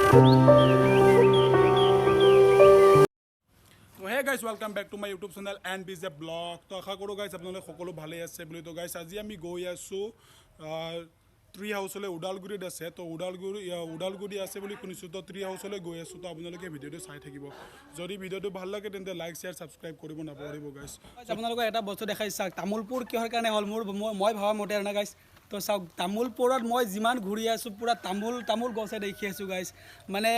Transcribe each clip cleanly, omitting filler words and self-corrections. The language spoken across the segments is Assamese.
Hey guys, welcome back to my YouTube channel and BZ blog. তো আশা কৰোঁ guys আপোনালোক সকলো ভালে আছে বুলি। তো guys আজি আমি গৈ আছো ট্ৰি হাউচলৈ উদালগুৰিত আছে। তো উদালগুৰি আছে বুলি শুনিছোঁ। তো ট্ৰি হাউচলৈ গৈ আছোঁ। তো আপোনালোকে ভিডিঅ'টো চাই থাকিব। যদি ভিডিঅ'টো ভাল লাগে তেন্তে লাইক শ্বেয়াৰ ছাবস্ক্ৰাইব কৰিব নাপাহৰিব guys। আপোনালোকক এটা বস্তু দেখাই চাওক, তামোলপুৰ কিহৰ কাৰণে হ'ল মই ভাবা মতে না guys। তো চাওক তামোলপুৰত মই যিমান ঘূৰি আছোঁ পুৰা তামোল গছে দেখি আছোঁ guys। মানে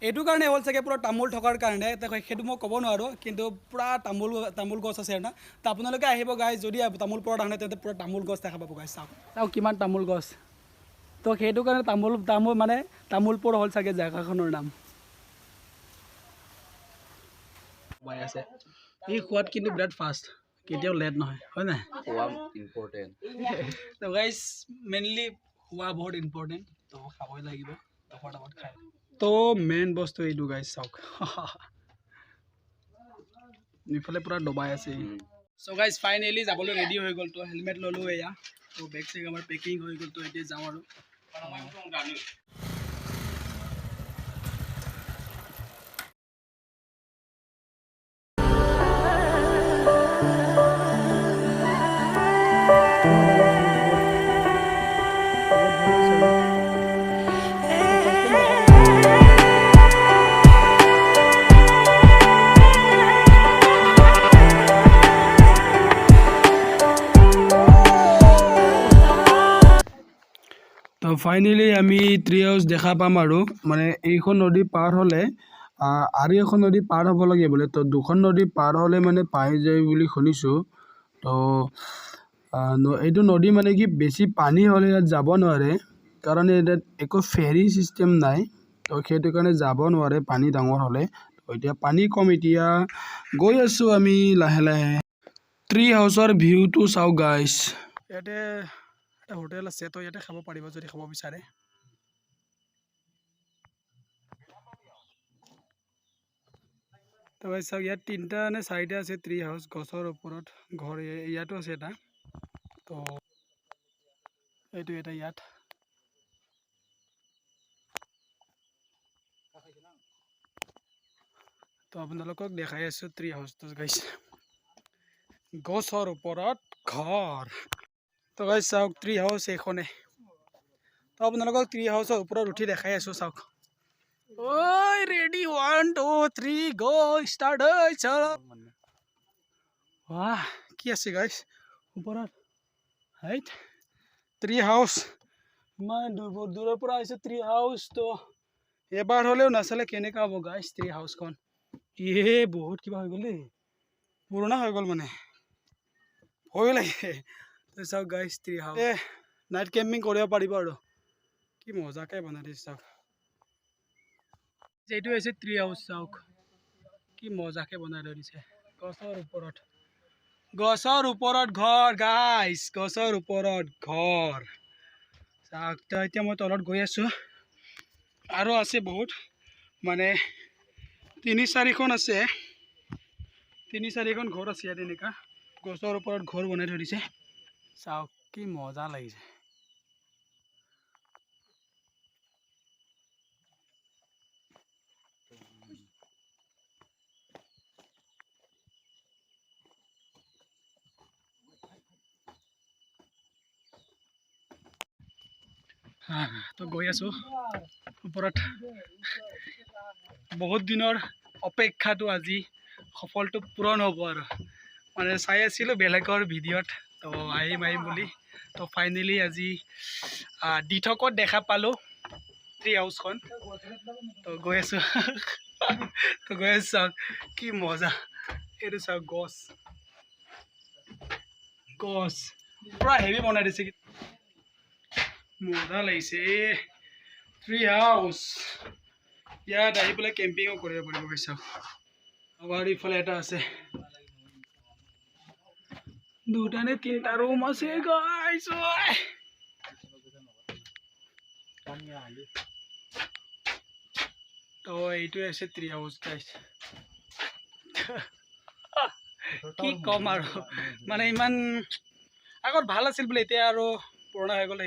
এইটো কাৰণে হ'ল চাগে পুৰা তামোল থকাৰ কাৰণে, সেইটো মই ক'ব নোৱাৰোঁ, কিন্তু পুৰা তামোল গছ আছে না। তো আপোনালোকে আহিব গাইজ, যদি তামোলপুৰত আহে তেন্তে পুৰা তামোল গছ দেখা পাব গাইজ। চাওক কিমান তামোল গছ। তো সেইটো কাৰণে মানে তামোলপুৰ হ'ল চাগে জেগাখনৰ নাম। আছে এই খোৱাত কিন্তু বিৰাট ফাষ্ট, কেতিয়াও লেট নহয়, হয় নাই? খোৱা ইম্পৰ্টেণ্ট। তো গাইজ মেইনলি খোৱা বহুত ইম্পৰ্টেণ্ট, তো খাবই লাগিব। তো ফটাফট খাই তো মেইন বস্তু এইটো গাইজ চাওক, ইফালে পুৰা ডবাই আছে। চ' গাইজ ফাইনেলি যাবলৈ ৰেডি হৈ গ'ল। তো হেলমেট ল'লোঁ এয়া। তো বেগ চেগ আমাৰ পেকিং হৈ গ'ল। তো এতিয়া যাওঁ আৰু। তো ফাইনেলি আমি ট্ৰি হাউচ দেখা পাম আৰু। মানে এইখন নদী পাৰ হ'লে আৰু এখন নদী পাৰ হ'ব লাগে বোলে। তো দুখন নদী পাৰ হ'লে মানে পাই যায় বুলি শুনিছোঁ। তো এইটো নদী মানে কি বেছি পানী হ'লে ইয়াত যাব নোৱাৰে, কাৰণ ইয়াত একো ফেৰী ছিষ্টেম নাই। তো সেইটো কাৰণে যাব নোৱাৰে পানী ডাঙৰ হ'লে। তো এতিয়া পানী কম, এতিয়া গৈ আছোঁ আমি লাহে লাহে। ট্ৰি হাউচৰ ভিউটো চাওক গাইজ। ইয়াতে এটা হোটেল আছে, তো ইয়াতে খাব পাৰিব যদি খাব বিচাৰে। তো চাওক ইয়াত 3টা নে 4টা আছে ট্ৰি হাউচ গছৰ ওপৰত ঘৰ। ইয়াতো আছে এটা। তো এইটো এটা ইয়াত। তো আপোনালোকক দেখাই আছোঁ ট্ৰি হাউচটো গাইজ, গছৰ ওপৰত ঘৰ। তো গাইজ চাওক ট্ৰি হাউচ এইখনে। তো আপোনালোকক ট্ৰি হাউচৰ ওপৰত উঠি দেখাই আছোঁ চাওক। ঐ ৰেডি 1 2 3 গো ষ্টাৰ্ট হৈ চলো। বাহ কি আছে গাইজ ওপৰত, হাইট ট্ৰি হাউচ। ইমান দূৰৰ পৰা আহিছে ট্ৰি হাউচ। তো এবাৰ হ'লেও নাচালে কেনেকুৱা হ'ব গাইজ ট্ৰি হাউচখন। বহুত কিবা হৈ গ'ল দেই, পুৰণা হৈ গ'ল মানে, ভয় লাগে। তো চাওক guys tree house night camping কৰিব পাৰিব আৰু কি মজাকৈ বনাই দিছে চাওক। এইটো হৈছে ট্ৰি হাউচ, চাওক কি মজাকৈ বনাই থৈ দিছে। গছৰ ওপৰত ঘৰ গাইজ, গছৰ ওপৰত ঘৰ চাওক। তো এতিয়া মই তলত গৈ আছোঁ, আৰু আছে বহুত, মানে 3-4খন আছে, 3-4খন ঘৰ আছে ইয়াত। এনেকুৱা গছৰ ওপৰত ঘৰ বনাই থৈ দিছে, চাওক কি মজা লাগিছে। তো গৈ আছোঁ ওপৰত। বহুত দিনৰ অপেক্ষাটো আজি সফলটো পূৰণ হ'ব আৰু। মানে চাই আছিলোঁ বেলেগৰ ভিডিঅ'ত, তো আহিম বুলি। তো ফাইনেলি আজি দিঠকত দেখা পালোঁ ট্ৰি হাউচখন। তো গৈ আছোঁ। তো গৈ আছোঁ চাওক কি মজা। এইটো চাওক গছ পুৰা হেভি বনাই দিছে, মজা লাগিছে। ট্ৰি হাউচ ইয়াত আহি পেলাই কেম্পিঙো কৰিব পাৰিব চাওক। আমাৰ ইফালে এটা আছে, 2টা নে 3টা ৰুম আছে গাইজ। তো এইটোৱে আছে ট্ৰি হাউচ গাইজ। কি ক'ম আৰু, মানে ইমান আগত ভাল আছিল বোলে, এতিয়া আৰু পুৰণা হৈ গ'ল।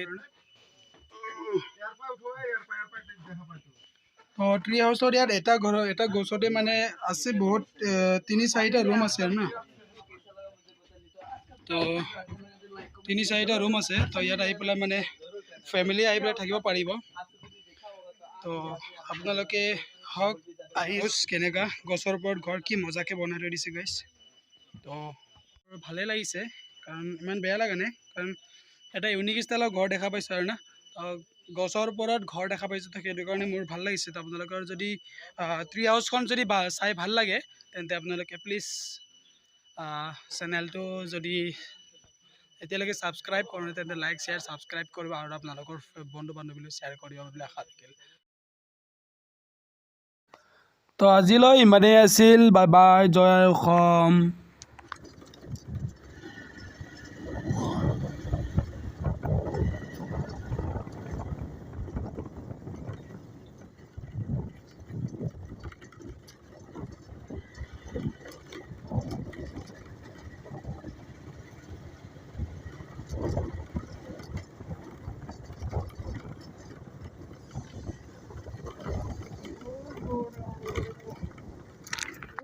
ট্ৰি হাউচৰ ইয়াত এটা গছতে মানে আছে বহুত 3-4টা ৰুম আছে আৰু না তো 3-4টা ৰুম আছে তো ইয়াত আহি পেলাই মানে ফেমিলি আহি পেলাই থাকিব পাৰিব তো আপোনালোকে হওক আহি কেনেকা গছৰ ওপৰত ঘৰ কি মজাকে বনাই থৈ দিছে গাইছ তো ভালেই লাগিছে কাৰণ ইমান বেয়া লগা নাই কাৰণ এটা ইউনিক ষ্টাইলৰ ঘৰ দেখা পাইছোঁ আৰু না গছৰ ওপৰত ঘৰ দেখা পাইছোঁ সেইটো কাৰণে মোৰ ভাল লাগিছে তো আপোনালোকৰ যদি ট্ৰি হাউচখন যদি চাই ভাল লাগে তেন্তে আপোনালোকে প্লিজ চেনেলটো যদি এতিয়ালৈকে ছাবস্ক্ৰাইব কৰা নাই তেন্তে লাইক শ্বেয়াৰ ছাবস্ক্ৰাইব কৰিব আৰু আপোনালোকৰ বন্ধু বান্ধৱীলৈ শ্বেয়াৰ কৰিব বুলি আশা থাকিল তো আজিলৈ ইমানেই আছিল বাই বাই জয় অসম